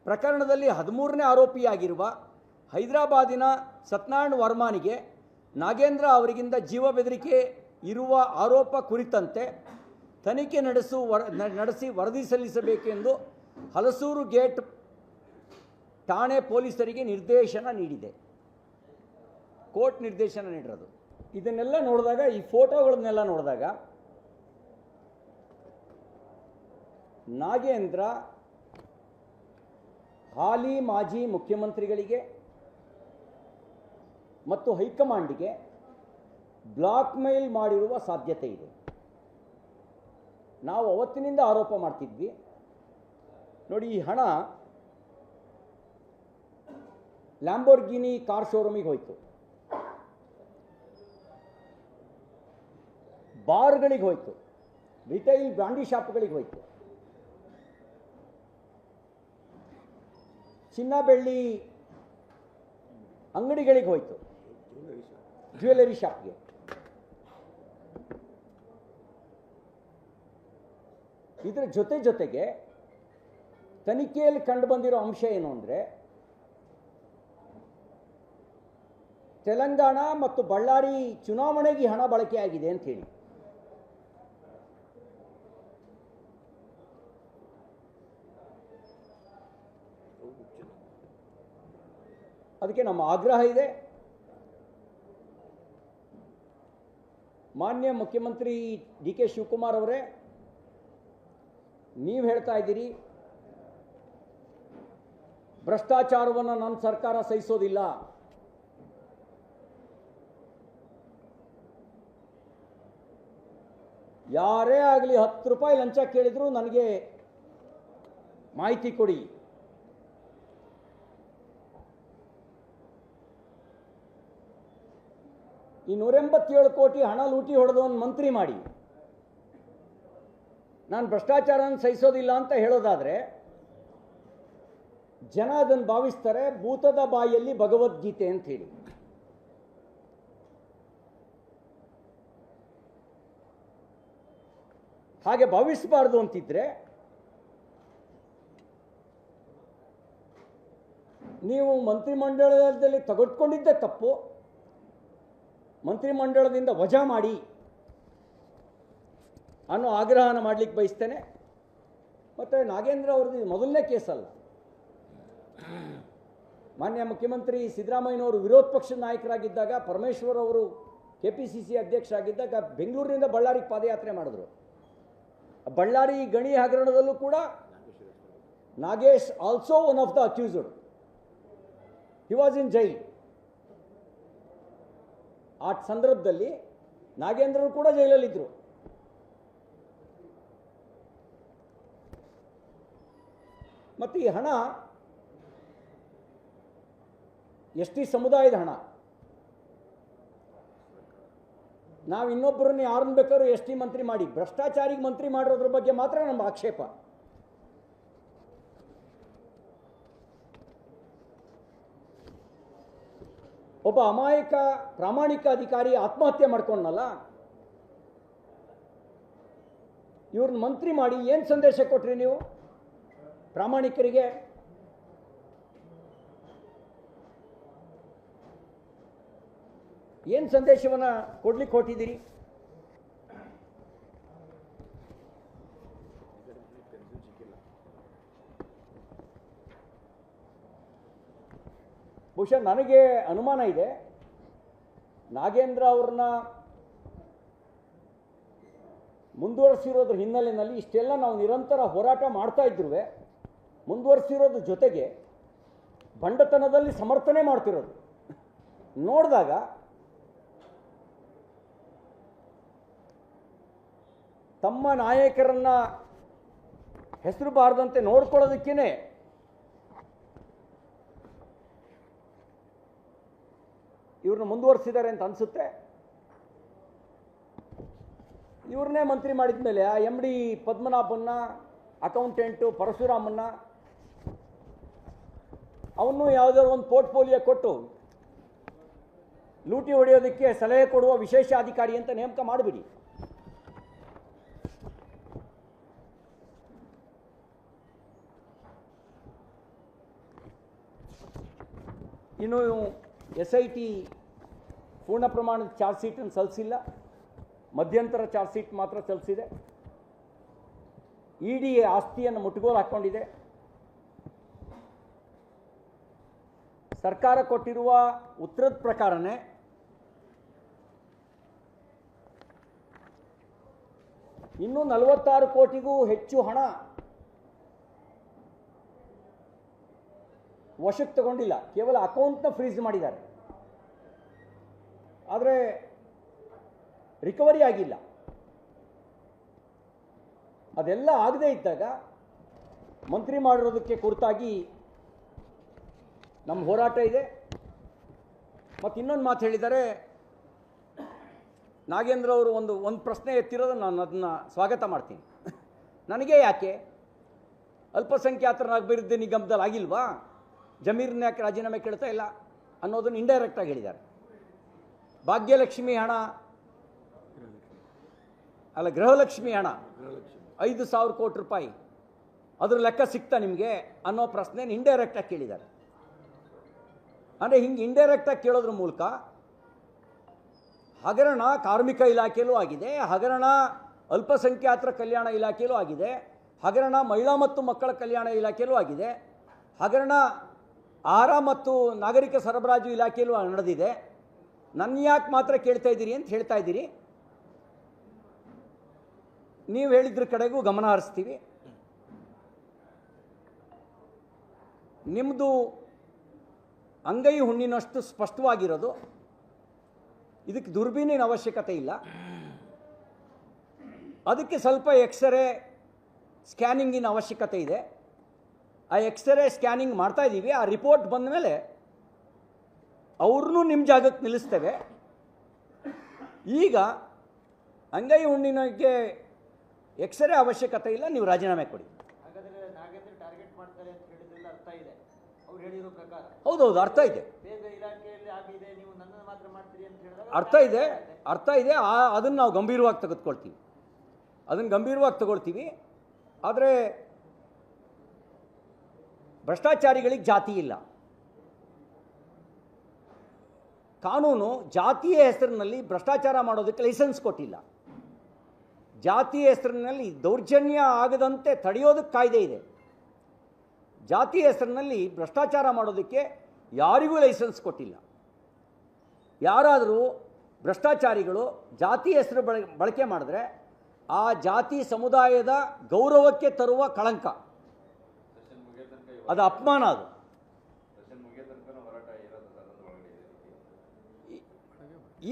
ಪ್ರಕರಣದಲ್ಲಿ 13ನೇ ಆರೋಪಿಯಾಗಿರುವ ಹೈದರಾಬಾದಿನ ಸತ್ಯನಾರಾಯಣ್ ವರ್ಮನಿಗೆ ನಾಗೇಂದ್ರ ಅವರಿಗಿಂದ ಜೀವ ಬೆದರಿಕೆ ಇರುವ ಆರೋಪ ಕುರಿತಂತೆ ತನಿಖೆ ನಡೆಸಿ ವರದಿ ಸಲ್ಲಿಸಬೇಕೆಂದು ಹಲಸೂರು ಗೇಟ್ ಠಾಣೆ ಪೊಲೀಸರಿಗೆ ನಿರ್ದೇಶನ ನೀಡಿದೆ. ಕೋರ್ಟ್ ನಿರ್ದೇಶನ ನೀಡಿರೋದು. ಇದನ್ನೆಲ್ಲ ನೋಡಿದಾಗ, ಈ ಫೋಟೋಗಳನ್ನೆಲ್ಲ ನೋಡಿದಾಗ ನಾಗೇಂದ್ರ ಹಾಲಿ ಮಾಜಿ ಮುಖ್ಯಮಂತ್ರಿಗಳಿಗೆ ಮತ್ತು ಹೈಕಮಾಂಡ್ಗೆ ಬ್ಲಾಕ್ ಮೇಲ್ ಮಾಡಿರುವ ಸಾಧ್ಯತೆ ಇದೆ. ನಾವು ಅವತ್ತಿನಿಂದ ಆರೋಪ ಮಾಡ್ತಿದ್ವಿ, ನೋಡಿ ಈ ಹಣ ಲ್ಯಾಂಬೋರ್ಗಿನಿ ಕಾರ್ ಶೋರೂಮಿಗೆ ಹೋಯಿತು, ಬಾರ್ಗಳಿಗೆ ಹೋಯಿತು, ರಿಟೈಲ್ ಬ್ರಾಂಡಿ ಶಾಪ್ಗಳಿಗೆ ಹೋಯಿತು, ಚಿನ್ನ ಬೆಳ್ಳಿ ಅಂಗಡಿಗಳಿಗೆ ಹೋಯಿತು, ಜ್ಯುವೆಲರಿ ಶಾಪ್ಗೆ. ಇದರ ಜೊತೆಗೆ ತನಿಖೆಯಲ್ಲಿ ಕಂಡು ಬಂದಿರೋ ಅಂಶ ಏನು ಅಂದರೆ, ತೆಲಂಗಾಣ ಮತ್ತು ಬಳ್ಳಾರಿ ಚುನಾವಣೆಗೆ ಹಣ ಬಳಕೆಯಾಗಿದೆ ಅಂತ ಹೇಳಿ. ಅದಕ್ಕೆ ನಮ್ಮ ಆಗ್ರಹ ಇದೆ, ಮಾನ್ಯ ಮುಖ್ಯಮಂತ್ರಿ ಡಿ ಕೆ ಶಿವಕುಮಾರ್ ಅವರೇ, ನೀವು ಹೇಳ್ತಾ ಇದ್ದೀರಿ ಭ್ರಷ್ಟಾಚಾರವನ್ನು ನನ್ನ ಸರ್ಕಾರ ಸಹಿಸೋದಿಲ್ಲ. ಯಾರೇ ಆಗಲಿ 10 ರೂಪಾಯಿ ಲಂಚ ಕೇಳಿದ್ರು ನನಗೆ ಮಾಹಿತಿ ಕೊಡಿ. ಈ 187 ಕೋಟಿ ಹಣ ಲೂಟಿ ಹೊಡೆದವನು ಮಂತ್ರಿ ಮಾಡಿ ನಾನು ಭ್ರಷ್ಟಾಚಾರನ ಸಹಿಸೋದಿಲ್ಲ ಅಂತ ಹೇಳೋದಾದ್ರೆ ಜನ ಅದನ್ನು ಭಾವಿಸ್ತಾರೆ ಭೂತದ ಬಾಯಲ್ಲಿ ಭಗವದ್ಗೀತೆ ಅಂತ ಹೇಳಿ. ಹಾಗೆ ಭಾವಿಸಬಾರ್ದು ಅಂತಿದ್ರೆ ನೀವು ಮಂತ್ರಿಮಂಡಲದಲ್ಲಿ ತೆಗೆದುಕೊಂಡಿದ್ದೇ ತಪ್ಪು, ಮಂತ್ರಿಮಂಡಲದಿಂದ ವಜಾ ಮಾಡಿ ಅನ್ನೋ ಆಗ್ರಹನ ಮಾಡಲಿಕ್ಕೆ ಬಯಸ್ತೇನೆ. ಮತ್ತು ನಾಗೇಂದ್ರ ಅವ್ರದ್ದು ಮೊದಲನೇ ಕೇಸಲ್ಲ. ಮಾನ್ಯ ಮುಖ್ಯಮಂತ್ರಿ ಸಿದ್ದರಾಮಯ್ಯನವರು ವಿರೋಧ ಪಕ್ಷದ ನಾಯಕರಾಗಿದ್ದಾಗ, ಪರಮೇಶ್ವರ್ ಅವರು KPCC ಅಧ್ಯಕ್ಷರಾಗಿದ್ದಾಗ ಬೆಂಗಳೂರಿನಿಂದ ಬಳ್ಳಾರಿಗೆ ಪಾದಯಾತ್ರೆ ಮಾಡಿದ್ರು. ಬಳ್ಳಾರಿ ಗಣಿ ಹಗರಣದಲ್ಲೂ ಕೂಡ Nagesh also one of the accused. He was in jail. ಆ ಸಂದರ್ಭದಲ್ಲಿ ನಾಗೇಂದ್ರರು ಕೂಡ ಜೈಲಲ್ಲಿದ್ದರು. ಮತ್ತು ಈ ಹಣ ST ಸಮುದಾಯದ ಹಣ. ನಾವು ಇನ್ನೊಬ್ಬರನ್ನ ಯಾರನ್ನು ಬೇಕಾದ್ರೂ ST ಮಂತ್ರಿ ಮಾಡಿ, ಭ್ರಷ್ಟಾಚಾರಿಗೆ ಮಂತ್ರಿ ಮಾಡಿರೋದ್ರ ಬಗ್ಗೆ ಮಾತ್ರ ನಮ್ಮ ಆಕ್ಷೇಪ. ಒಬ್ಬ ಅಮಾಯಕ ಪ್ರಾಮಾಣಿಕ ಅಧಿಕಾರಿ ಆತ್ಮಹತ್ಯೆ ಮಾಡ್ಕೊಂಡಲ್ಲ, ಇವ್ರನ್ನ ಮಂತ್ರಿ ಮಾಡಿ ಏನು ಸಂದೇಶ ಕೊಟ್ರಿ ನೀವು ಪ್ರಾಮಾಣಿಕರಿಗೆ? ಏನು ಸಂದೇಶವನ್ನು ಕೊಡ್ಲಿಕ್ಕೆ ಹೊರಟಿದ್ದೀರಿ? ಬಹುಶಃ ನನಗೆ ಅನುಮಾನ ಇದೆ, ನಾಗೇಂದ್ರ ಅವ್ರನ್ನ ಮುಂದುವರಿಸಿರೋದ್ರ ಹಿನ್ನೆಲೆಯಲ್ಲಿ ಇಷ್ಟೆಲ್ಲ ನಾವು ನಿರಂತರ ಹೋರಾಟ ಮಾಡ್ತಾ ಇದ್ರು, ಮುಂದುವರಿಸಿರೋದ್ರ ಜೊತೆಗೆ ಬಂಡತನದಲ್ಲಿ ಸಮರ್ಥನೆ ಮಾಡ್ತಿರೋದು ನೋಡಿದಾಗ ತಮ್ಮ ನಾಯಕರನ್ನ ಹೆಸರು ಬಾರದಂತೆ ನೋಡ್ಕೊಳ್ಳೋದಕ್ಕೇನೆ ಇವ್ರನ್ನ ಮುಂದುವರಿಸಿದ್ದಾರೆ ಅಂತ ಅನಿಸುತ್ತೆ. ಇವ್ರನ್ನೇ ಮಂತ್ರಿ ಮಾಡಿದ ಮೇಲೆ ಆ MD ಪದ್ಮನಾಭನ್ನ, ಅಕೌಂಟೆಂಟು ಪರಶುರಾಮನ್ನ, ಅವನು ಯಾವುದಾದ್ರು ಒಂದು ಪೋರ್ಟ್ಫೋಲಿಯೋ ಕೊಟ್ಟು ಲೂಟಿ ಹೊಡೆಯೋದಕ್ಕೆ ಸಲಹೆ ಕೊಡುವ ವಿಶೇಷ ಅಧಿಕಾರಿ ಅಂತ ನೇಮಕ ಮಾಡಿಬಿಡಿ. ಇನ್ನು SIT ಪೂರ್ಣ ಪ್ರಮಾಣದ ಚಾರ್ಜ್ ಶೀಟನ್ನು ಸಲ್ಲಿಸಿಲ್ಲ, ಮಧ್ಯಂತರ ಚಾರ್ಜ್ ಶೀಟ್ ಮಾತ್ರ ಸಲ್ಲಿಸಿದೆ. ED ಆಸ್ತಿಯನ್ನು ಮುಟ್ಟುಗೋಲು ಹಾಕ್ಕೊಂಡಿದೆ. ಸರ್ಕಾರ ಕೊಟ್ಟಿರುವ ಉತ್ತರದ ಪ್ರಕಾರನೇ ಇನ್ನೂ 46 ಕೋಟಿಗೂ ಹೆಚ್ಚು ಹಣ ವಶಕ್ಕೆ ತಗೊಂಡಿಲ್ಲ, ಕೇವಲ ಅಕೌಂಟ್ನ ಫ್ರೀಸ್ ಮಾಡಿದ್ದಾರೆ, ಆದರೆ ರಿಕವರಿ ಆಗಿಲ್ಲ. ಅದೆಲ್ಲ ಆಗದೇ ಇದ್ದಾಗ ಮಂತ್ರಿ ಮಾಡಿರೋದಕ್ಕೆ ಕುರಿತಾಗಿ ನಮ್ಮ ಹೋರಾಟ ಇದೆ. ಮತ್ತು ಇನ್ನೊಂದು ಮಾತು ಹೇಳಿದ್ದಾರೆ, ನಾಗೇಂದ್ರ ಅವರು ಒಂದು ಪ್ರಶ್ನೆ ಎತ್ತಿರೋದು, ನಾನು ಅದನ್ನು ಸ್ವಾಗತ ಮಾಡ್ತೀನಿ. ನನಗೆ ಯಾಕೆ ಅಲ್ಪಸಂಖ್ಯಾತರ ಅಭಿವೃದ್ಧಿ ನಿಗಮದಲ್ಲಿ ಆಗಿಲ್ವಾ, ಜಮೀರನ್ನ ಯಾಕೆ ರಾಜೀನಾಮೆ ಕೇಳ್ತಾ ಇಲ್ಲ ಅನ್ನೋದನ್ನು ಇಂಡೈರೆಕ್ಟಾಗಿ ಹೇಳಿದ್ದಾರೆ. ಭಾಗ್ಯಲಕ್ಷ್ಮಿ ಹಣ ಅಲ್ಲ, ಗೃಹಲಕ್ಷ್ಮಿ ಹಣ 5,000 ಕೋಟಿ ರೂಪಾಯಿ, ಅದ್ರ ಲೆಕ್ಕ ಸಿಗ್ತಾ ನಿಮಗೆ ಅನ್ನೋ ಪ್ರಶ್ನೆನ ಇಂಡೈರೆಕ್ಟಾಗಿ ಕೇಳಿದ್ದಾರೆ. ಅಂದರೆ ಹಿಂಗೆ ಇಂಡೈರೆಕ್ಟಾಗಿ ಕೇಳೋದ್ರ ಮೂಲಕ ಹಗರಣ ಕಾರ್ಮಿಕ ಇಲಾಖೆಯಲ್ಲೂ ಆಗಿದೆ, ಹಗರಣ ಅಲ್ಪಸಂಖ್ಯಾತರ ಕಲ್ಯಾಣ ಇಲಾಖೆಯಲ್ಲೂ ಆಗಿದೆ, ಹಗರಣ ಮಹಿಳಾ ಮತ್ತು ಮಕ್ಕಳ ಕಲ್ಯಾಣ ಇಲಾಖೆಯಲ್ಲೂ ಆಗಿದೆ, ಹಗರಣ ಆಹಾರ ಮತ್ತು ನಾಗರಿಕ ಸರಬರಾಜು ಇಲಾಖೆಯಲ್ಲೂ ನಡೆದಿದೆ. ನನ್ನ ಯಾಕೆ ಮಾತ್ರ ಕೇಳ್ತಾ ಇದ್ದೀರಿ ಅಂತ ಹೇಳ್ತಾ ಇದ್ದೀರಿ. ನೀವು ಹೇಳಿದ್ರ ಕಡೆಗೂ ಗಮನ ಹರಿಸ್ತೀವಿ. ನಿಮ್ಮದು ಅಂಗೈ ಹುಣ್ಣಿನಷ್ಟು ಸ್ಪಷ್ಟವಾಗಿರೋದು, ಇದಕ್ಕೆ ದುರ್ಬೀನಿನ ಅವಶ್ಯಕತೆ ಇಲ್ಲ. ಅದಕ್ಕೆ ಸ್ವಲ್ಪ ಎಕ್ಸ್ರೇ ಸ್ಕ್ಯಾನಿಂಗಿನ ಅವಶ್ಯಕತೆ ಇದೆ. ಆ ಎಕ್ಸ್ರೇ ಸ್ಕ್ಯಾನಿಂಗ್ ಮಾಡ್ತಾ ಇದ್ದೀವಿ. ಆ ರಿಪೋರ್ಟ್ ಬಂದ ಮೇಲೆ ಅವ್ರನ್ನೂ ನಿಮ್ಮ ಜಾಗಕ್ಕೆ ನಿಲ್ಲಿಸ್ತೇವೆ. ಈಗ ಅಂಗೈ ಹುಣ್ಣಿನಗೆ ಎಕ್ಸ್ರೇ ಅವಶ್ಯಕತೆ ಇಲ್ಲ, ನೀವು ರಾಜೀನಾಮೆ ಕೊಡಿ. ಹೌದೌದು, ಅರ್ಥ ಇದೆ, ಅರ್ಥ ಇದೆ. ಅದನ್ನು ನಾವು ಗಂಭೀರವಾಗಿ ತಗೊಳ್ತೀವಿ. ಆದರೆ ಭ್ರಷ್ಟಾಚಾರಿಗಳಿಗೆ ಜಾತಿ ಇಲ್ಲ. ಕಾನೂನು ಜಾತಿಯ ಹೆಸರಿನಲ್ಲಿ ಭ್ರಷ್ಟಾಚಾರ ಮಾಡೋದಕ್ಕೆ ಲೈಸೆನ್ಸ್ ಕೊಟ್ಟಿಲ್ಲ. ಜಾತಿಯ ಹೆಸರಿನಲ್ಲಿ ದೌರ್ಜನ್ಯ ಆಗದಂತೆ ತಡೆಯೋದಕ್ಕೆ ಕಾಯ್ದೆ ಇದೆ. ಜಾತಿಯ ಹೆಸರಿನಲ್ಲಿ ಭ್ರಷ್ಟಾಚಾರ ಮಾಡೋದಕ್ಕೆ ಯಾರಿಗೂ ಲೈಸೆನ್ಸ್ ಕೊಟ್ಟಿಲ್ಲ. ಯಾರಾದರೂ ಭ್ರಷ್ಟಾಚಾರಿಗಳು ಜಾತಿ ಹೆಸರು ಬಳಕೆ ಮಾಡಿದ್ರೆ ಆ ಜಾತಿ ಸಮುದಾಯದ ಗೌರವಕ್ಕೆ ತರುವ ಕಳಂಕ, ಅದು ಅಪಮಾನ. ಅದು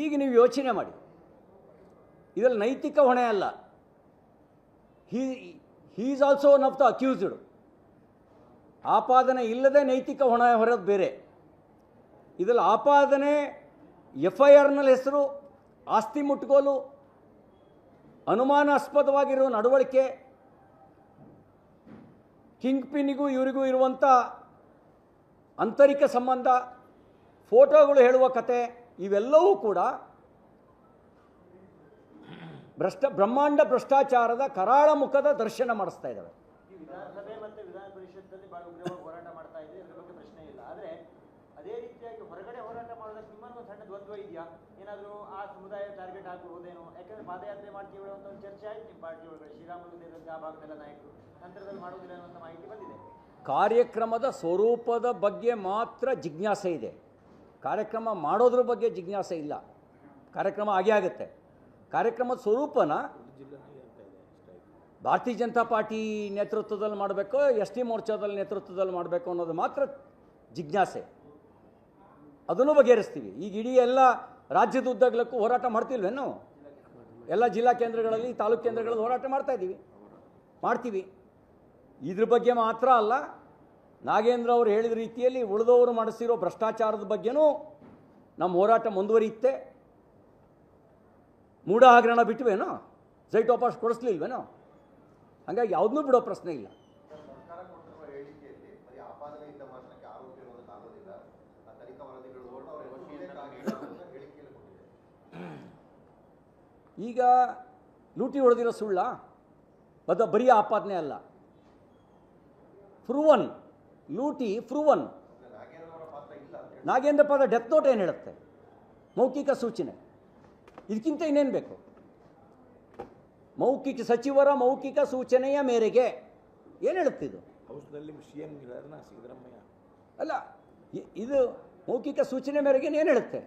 ಈಗ ನೀವು ಯೋಚನೆ ಮಾಡಿ, ಇದರಲ್ಲಿ ನೈತಿಕ ಹೊಣೆ ಅಲ್ಲ. He is also one of the accused. ಆಪಾದನೆ ಇಲ್ಲದೆ ನೈತಿಕ ಹೊಣೆ ಹೊರೋದು ಬೇರೆ. ಇದರಲ್ಲಿ ಆಪಾದನೆ, FIRನಲ್ಲಿ ಹೆಸರು, ಆಸ್ತಿ ಮುಟ್ಗೋಲು, ಅನುಮಾನಾಸ್ಪದವಾಗಿರೋ ನಡವಳಿಕೆ, ಕಿಂಗ್ ಪಿನ್ನಿಗೂ ಇವರಿಗೂ ಇರುವಂಥ ಆಂತರಿಕ ಸಂಬಂಧ, ಫೋಟೋಗಳು ಹೇಳುವ ಕತೆ, ಇವೆಲ್ಲವೂ ಕೂಡ ಬ್ರಹ್ಮಾಂಡ ಭ್ರಷ್ಟಾಚಾರದ ಕರಾಳ ಮುಖದ ದರ್ಶನ ಮಾಡಿಸ್ತಾ ಇದ್ದಾವೆ. ವಿಧಾನಸಭೆ ಮತ್ತು ವಿಧಾನ ಪರಿಷತ್ತಲ್ಲಿ ಬಹಳ ಉಗ್ರವಾಗಿ ಹೋರಾಟ ಮಾಡ್ತಾ ಇದ್ರೆ, ಅದರ ಬಗ್ಗೆ ಪ್ರಶ್ನೆ ಇಲ್ಲ. ಆದರೆ ಅದೇ ರೀತಿಯಾಗಿ ಹೊರಗಡೆ ಹೋರಾಟ ಮಾಡೋದಕ್ಕೆ ನಿಮ್ಮನ್ನು ಒಂದು ಸಣ್ಣ ದ್ವಂದ್ವ ಇದೆಯಾ? ಏನಾದರೂ ಆ ಸಮುದಾಯ ಟಾರ್ಗೆಟ್ ಆಗಬಹುದೇನೋ? ಯಾಕಂದ್ರೆ ಪಾದಯಾತ್ರೆ ಮಾಡ್ತೀವಿ ಅಂತ ಒಂದು ಚರ್ಚೆ ಆಯ್ತು ನಿಮ್ಮ ಪಾರ್ಟಿ ಒಳಗಡೆ, ಶ್ರೀರಾಮುಲು ಸೇರಿದಂತೆ ಆ ಭಾಗದೆಲ್ಲ ನಾಯಕರು. ನಂತರದಲ್ಲಿ ಮಾಡೋದಿಲ್ಲ ಅನ್ನುವಂಥ ಮಾಹಿತಿ ಬಂದಿದೆ. ಕಾರ್ಯಕ್ರಮದ ಸ್ವರೂಪದ ಬಗ್ಗೆ ಮಾತ್ರ ಜಿಜ್ಞಾಸೆ ಇದೆ, ಕಾರ್ಯಕ್ರಮ ಮಾಡೋದ್ರ ಬಗ್ಗೆ ಜಿಜ್ಞಾಸೆ ಇಲ್ಲ. ಕಾರ್ಯಕ್ರಮ ಆಗೇ ಆಗುತ್ತೆ. ಕಾರ್ಯಕ್ರಮದ ಸ್ವರೂಪನ ಭಾರತೀಯ ಜನತಾ ಪಾರ್ಟಿ ನೇತೃತ್ವದಲ್ಲಿ ಮಾಡಬೇಕು, ST ಮೋರ್ಚಾದಲ್ಲಿ ನೇತೃತ್ವದಲ್ಲಿ ಮಾಡಬೇಕು ಅನ್ನೋದು ಮಾತ್ರ ಜಿಜ್ಞಾಸೆ. ಅದನ್ನು ಬಗೆಹರಿಸ್ತೀವಿ. ಈಗ ಇಡೀ ಎಲ್ಲ ರಾಜ್ಯದ ಉದ್ದಗಲಕ್ಕೂ ಹೋರಾಟ ಮಾಡ್ತಿಲ್ವೇನು? ಎಲ್ಲ ಜಿಲ್ಲಾ ಕೇಂದ್ರಗಳಲ್ಲಿ, ತಾಲೂಕು ಕೇಂದ್ರಗಳಲ್ಲಿ ಹೋರಾಟ ಮಾಡ್ತೀವಿ. ಇದ್ರ ಬಗ್ಗೆ ಮಾತ್ರ ಅಲ್ಲ, ನಾಗೇಂದ್ರ ಅವರು ಹೇಳಿದ ರೀತಿಯಲ್ಲಿ ಉಳಿದವರು ಮಾಡಿಸಿರೋ ಭ್ರಷ್ಟಾಚಾರದ ಬಗ್ಗೆನೂ ನಮ್ಮ ಹೋರಾಟ ಮುಂದುವರಿಯುತ್ತೆ. ಮೂಢ ಹಗರಣ ಬಿಟ್ಟುವೇನೋ, ಸೈಟ್ ವಾಪಸ್ ಕೊಡಿಸ್ಲಿಲ್ವೇನೋ? ಹಾಗಾಗಿ ಯಾವುದನ್ನೂ ಬಿಡೋ ಪ್ರಶ್ನೆ ಇಲ್ಲ. ಈಗ ಲೂಟಿ ಹೊಡೆದಿರೋ ಸುಳ್ಳ, ಬರೀ ಆಪಾದನೆ ಅಲ್ಲ, ಪ್ರೂವನ್ ಲೂಟಿ ಪ್ರೂವನ್. ನಾಗೇಂದ್ರ ಪಾದ ಡೆತ್ ನೋಟ್ ಏನು ಹೇಳುತ್ತೆ? ಮೌಖಿಕ ಸೂಚನೆ. ಇದಕ್ಕಿಂತ ಇನ್ನೇನು ಬೇಕು? ಸಚಿವರ ಮೌಖಿಕ ಸೂಚನೆಯ ಮೇರೆಗೆ ಏನು ಹೇಳುತ್ತಿದ್ದು? ಹೌಸ್ನಲ್ಲಿ CM ಸಿದ್ದರಾಮಯ್ಯ ಅಲ್ಲ, ಇದು ಮೌಖಿಕ ಸೂಚನೆ ಮೇರೆಗೆ ಏನು ಹೇಳುತ್ತೆ?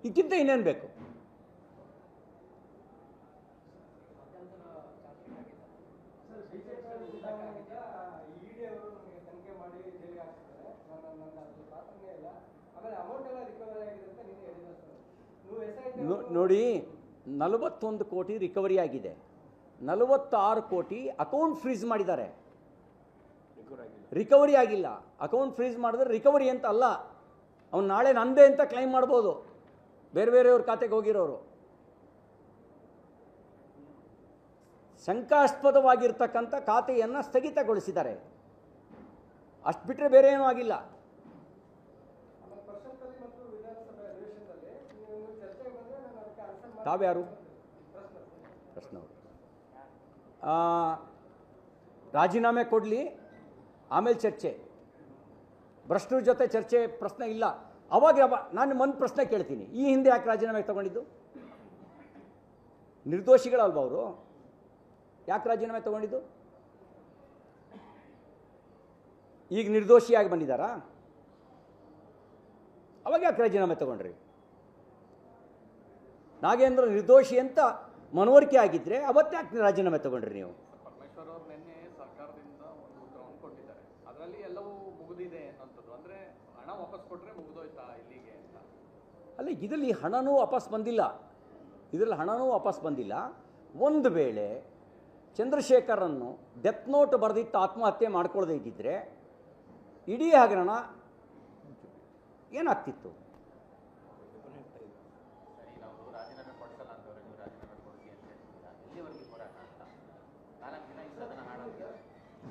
ಇದಕ್ಕಿಂತ ಇನ್ನೇನು ಬೇಕು? ನನ್ನ ಅದ್ರ ಪಾತ್ರನೇ ಇಲ್ಲ. ಆಮೇಲೆ ಅಮೌಂಟ್ ಎಲ್ಲ ರಿಕವರಿ ಆಗಿದೆ ಅಂತ ನೀನು ಹೇಳಿದ ಸರ್. ನೀವು ನೋಡಿ 41 ಕೋಟಿ ರಿಕವರಿ ಆಗಿದೆ, 46 ಕೋಟಿ ಅಕೌಂಟ್ ಫ್ರೀಸ್ ಮಾಡಿದ್ದಾರೆ. ರಿಕವರಿ ಆಗಿಲ್ಲ. ಅಕೌಂಟ್ ಫ್ರೀಸ್ ಮಾಡಿದ್ರೆ ರಿಕವರಿ ಅಂತ ಅಲ್ಲ, ಅವ್ನು ನಾಳೆ ನಂದೇ ಅಂತ ಕ್ಲೈಮ್ ಮಾಡ್ಬೋದು ಬೇರೆ ಬೇರೆಯವ್ರ ಖಾತೆಗೆ ಹೋಗಿರೋರು. ಶಂಕಾಸ್ಪದವಾಗಿರ್ತಕ್ಕಂಥ ಖಾತೆಯನ್ನು ಸ್ಥಗಿತಗೊಳಿಸಿದ್ದಾರೆ, ಅಷ್ಟು ಬಿಟ್ಟರೆ ಬೇರೆ ಏನೂ ಆಗಿಲ್ಲ. ಪರಿಷತ್ತಲ್ಲಿ ಮತ್ತು ವಿಧಾನಸಭೆ ಅಧಿವೇಶನದಲ್ಲಿ ನೀವು ಚರ್ಚೆಗೆ ಬಂದರೆ ನಾನು ಅದಕ್ಕೆ ಆನ್ಸರ್ ಮಾಡಿ. ತಾವ್ಯಾರು? ಪ್ರಶ್ನವರು ರಾಜೀನಾಮೆ ಕೊಡಲಿ, ಆಮೇಲೆ ಚರ್ಚೆ. ಭ್ರಷ್ಟರ ಜೊತೆ ಚರ್ಚೆ ಪ್ರಶ್ನೆ ಇಲ್ಲ. ಅವಾಗ ನಾನು ಒಂದು ಪ್ರಶ್ನೆ ಕೇಳ್ತೀನಿ, ಈ ಹಿಂದೆ ಯಾಕೆ ರಾಜೀನಾಮೆ ತಗೊಂಡಿದ್ದು? ನಿರ್ದೋಷಿಗಳಲ್ವ ಅವರು? ಯಾಕೆ ರಾಜೀನಾಮೆ ತಗೊಂಡಿದ್ದು? ಈಗ ನಿರ್ದೋಷಿಯಾಗಿ ಬಂದಿದ್ದಾರಾ? ಅವಾಗ ಯಾಕೆ ರಾಜೀನಾಮೆ ತಗೊಂಡ್ರಿ? ನಾಗೇಂದ್ರ ನಿರ್ದೋಷಿ ಅಂತ ಮನವರಿಕೆ ಆಗಿದ್ರೆ ಅವತ್ತು ಯಾಕೆ ರಾಜೀನಾಮೆ ತಗೊಂಡ್ರಿ ನೀವು? ಪರಮೇಶ್ವರ್ ಅವರು ನಿನ್ನೆ ಸರ್ಕಾರದಿಂದ ಒಂದು ಉತ್ತರವನ್ನು ಕೊಟ್ಟಿದ್ದಾರೆ, ಅದರಲ್ಲಿ ಎಲ್ಲವೂ ಮುಗಿದಿದೆ ಅನ್ನೋಂಥದ್ದು. ಅಂದರೆ ಹಣ ವಾಪಸ್ ಕೊಟ್ಟರೆ ಮುಗಿದೋಯ್ತಾ ಇಲ್ಲಿಗೆ ಅಂತ? ಅಲ್ಲ, ಇದರಲ್ಲಿ ಹಣನೂ ವಾಪಸ್ ಬಂದಿಲ್ಲ, ಇದರಲ್ಲಿ ಹಣನೂ ವಾಪಸ್ ಬಂದಿಲ್ಲ. ಒಂದು ವೇಳೆ ಚಂದ್ರಶೇಖರನ್ನು ಡೆತ್ ನೋಟ್ ಬರೆದಿತ್ತು ಆತ್ಮಹತ್ಯೆ ಮಾಡ್ಕೊಳ್ಳದೆ ಇದ್ದಿದ್ರೆ ಇಡೀ ಹಗರಣ ಏನಾಗ್ತಿತ್ತು?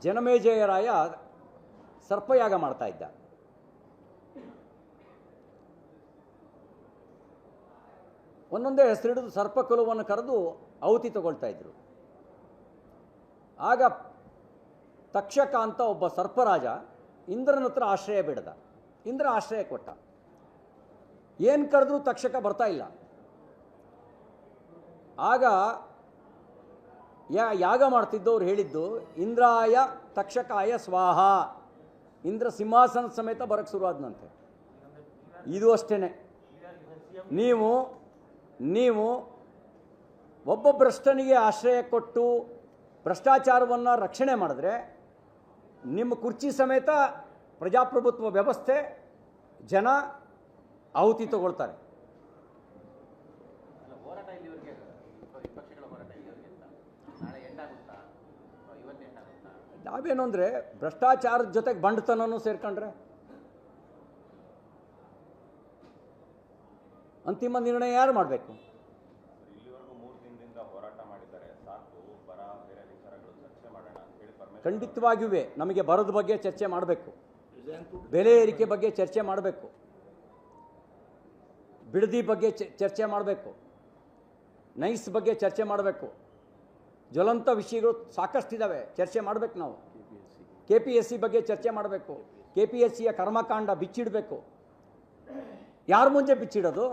ಜನಮೇಜಯರಾಯ ಸರ್ಪಯಾಗ ಮಾಡ್ತಾ ಇದ್ದ. ಒಂದೊಂದೇ ಹೆಸರಿಡಿದು ಸರ್ಪಕುಲವನ್ನು ಕರೆದು ಆಹುತಿ ತಗೊಳ್ತಾ ಇದ್ರು. ಆಗ ತಕ್ಷಕ ಅಂತ ಒಬ್ಬ ಸರ್ಪರಾಜ ಇಂದ್ರನ ಹತ್ರ ಆಶ್ರಯ ಬೇಡದ. ಇಂದ್ರ ಆಶ್ರಯ ಕೊಟ್ಟ. ಏನು ಕರೆದ್ರೂ ತಕ್ಷಕ ಬರ್ತಾ ಇಲ್ಲ. ಆಗ ಯಾಗ ಮಾಡ್ತಿದ್ದವ್ರು ಹೇಳಿದ್ದು ಇಂದ್ರಾಯ ತಕ್ಷಕಾಯ ಸ್ವಾಹ. ಇಂದ್ರ ಸಿಂಹಾಸನ ಸಮೇತ ಬರಕ್ಕೆ ಶುರುವಾದನಂತೆ. ಇದು ಅಷ್ಟೇ, ನೀವು ಒಬ್ಬ ಭ್ರಷ್ಟನಿಗೆ ಆಶ್ರಯ ಕೊಟ್ಟು ಭ್ರಷ್ಟಾಚಾರವನ್ನು ರಕ್ಷಣೆ ಮಾಡಿದ್ರೆ ನಿಮ್ಮ ಕುರ್ಚಿ ಸಮೇತ ಪ್ರಜಾಪ್ರಭುತ್ವ ವ್ಯವಸ್ಥೆ ಜನ ಆಹುತಿ ತಗೊಳ್ತಾರೆ. ನಾವೇನು ಅಂದರೆ ಭ್ರಷ್ಟಾಚಾರದ ಜೊತೆಗೆ ಬಂಡತನೂ ಸೇರ್ಕೊಂಡ್ರೆ ಅಂತಿಮ ನಿರ್ಣಯ ಯಾರು ಮಾಡಬೇಕು? ಇಲ್ಲಿವರೆಗೂ 3 ದಿನದಿಂದ ಹೋರಾಟ ಮಾಡಿದ್ದಾರೆ, ಸಾಕು ಬರ ಬೇರೆ ವಿಚಾರಗಳು ಚರ್ಚೆ ಮಾಡೋಣ ಅಂತ ಹೇಳಿ ಖಂಡಿತವಾಗಿಯೂ ನಮಗೆ ಬರದ ಬಗ್ಗೆ ಚರ್ಚೆ ಮಾಡಬೇಕು, ಬೆಲೆ ಏರಿಕೆ ಬಗ್ಗೆ ಚರ್ಚೆ ಮಾಡಬೇಕು, ಬಿಡದಿ ಬಗ್ಗೆ ಚರ್ಚೆ ಮಾಡಬೇಕು, ನೈಸ್ ಬಗ್ಗೆ ಚರ್ಚೆ ಮಾಡಬೇಕು. ಜ್ವಲಂತ ವಿಷಯಗಳು ಸಾಕಷ್ಟಿದ್ದಾವೆ, ಚರ್ಚೆ ಮಾಡಬೇಕು. ನಾವು KPSC ಬಗ್ಗೆ ಚರ್ಚೆ ಮಾಡಬೇಕು. KPSCಯ ಕರ್ಮಕಾಂಡ ಬಿಚ್ಚಿಡಬೇಕು. ಯಾರ ಮುಂದೆ ಬಿಚ್ಚಿಡೋದು?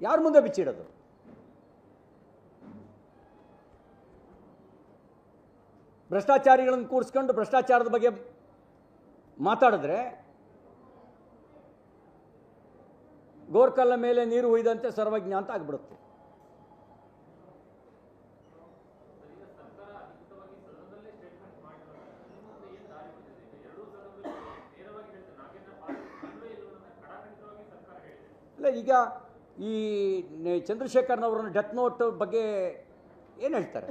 ಯಾರ ಮುಂದೆ ಬಿಚ್ಚಿಡೋದು? ಭ್ರಷ್ಟಾಚಾರಿಗಳನ್ನು ಕೂರಿಸ್ಕೊಂಡು ಭ್ರಷ್ಟಾಚಾರದ ಬಗ್ಗೆ ಮಾತಾಡಿದ್ರೆ ಗೋರ್ಕಲ್ಲ ಮೇಲೆ ನೀರು ಹುಯ್ದಂತೆ ಸರ್ವಜ್ಞ ಅಂತ ಆಗ್ಬಿಡುತ್ತೆ. ಇಲ್ಲ, ಈಗ ಈ ಚಂದ್ರಶೇಖರ್ನವರನ್ನು ಡೆತ್ ನೋಟ್ ಬಗ್ಗೆ ಏನು ಹೇಳ್ತಾರೆ?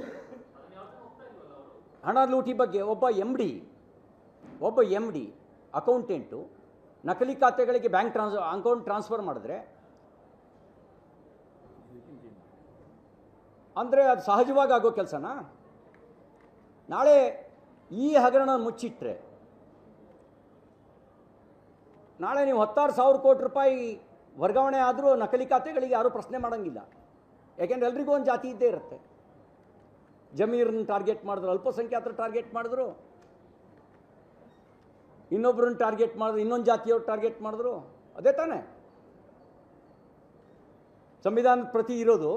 ಹಣ ಲೂಟಿ ಬಗ್ಗೆ ಒಬ್ಬ ಎಮ್ ಡಿ ಅಕೌಂಟೆಂಟು ನಕಲಿ ಖಾತೆಗಳಿಗೆ ಬ್ಯಾಂಕ್ ಅಕೌಂಟ್ ಟ್ರಾನ್ಸ್ಫರ್ ಮಾಡಿದ್ರೆ ಅಂದರೆ ಅದು ಸಹಜವಾಗಿ ಆಗೋ ಕೆಲಸನಾ? ನಾಳೆ ಈ ಹಗರಣ ಮುಚ್ಚಿಟ್ರೆ ನಾಳೆ ನೀವು 16,000 ಕೋಟಿ ರೂಪಾಯಿ ವರ್ಗಾವಣೆ ಆದರೂ ನಕಲಿ ಖಾತೆಗಳಿಗೆ ಯಾರೂ ಪ್ರಶ್ನೆ ಮಾಡೋಂಗಿಲ್ಲ. ಯಾಕೆಂದರೆ ಎಲ್ರಿಗೂ ಒಂದು ಜಾತಿ ಇದ್ದೇ ಇರುತ್ತೆ. ಜಮೀರನ್ನ ಟಾರ್ಗೆಟ್ ಮಾಡಿದ್ರು, ಅಲ್ಪಸಂಖ್ಯಾತರ ಟಾರ್ಗೆಟ್ ಮಾಡಿದ್ರು, ಇನ್ನೊಬ್ಬರನ್ನ ಟಾರ್ಗೆಟ್ ಮಾಡಿದ್ರು, ಇನ್ನೊಂದು ಜಾತಿಯವ್ರು ಟಾರ್ಗೆಟ್ ಮಾಡಿದ್ರು. ಅದೇ ತಾನೇ ಸಂವಿಧಾನದ ಪ್ರತಿ ಇರೋದು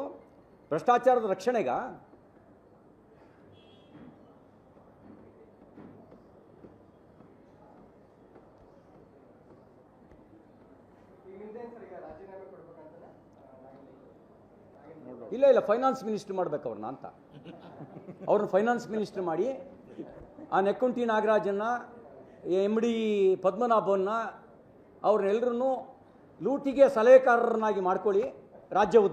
ಭ್ರಷ್ಟಾಚಾರದ ರಕ್ಷಣೆಗ? ಇಲ್ಲ ಫೈನಾನ್ಸ್ ಮಿನಿಸ್ಟರ್ ಮಾಡ್ಬೇಕು ಅವ್ರನ್ನ ಅಂತ. ಅವ್ರನ್ನ ಫೈನಾನ್ಸ್ ಮಿನಿಸ್ಟರ್ ಮಾಡಿ, ಆ ನೆಕ್ಕುಂಟಿ ನಾಗರಾಜನ್ನ, MD ಪದ್ಮನಾಭನ್ನ, ಅವ್ರನ್ನೆಲ್ಲರನ್ನೂ ಲೂಟಿಗೆ ಸಲಹೆಗಾರರನ್ನಾಗಿ ಮಾಡ್ಕೊಳ್ಳಿ, ರಾಜ್ಯ ಉದ್ಧಾರ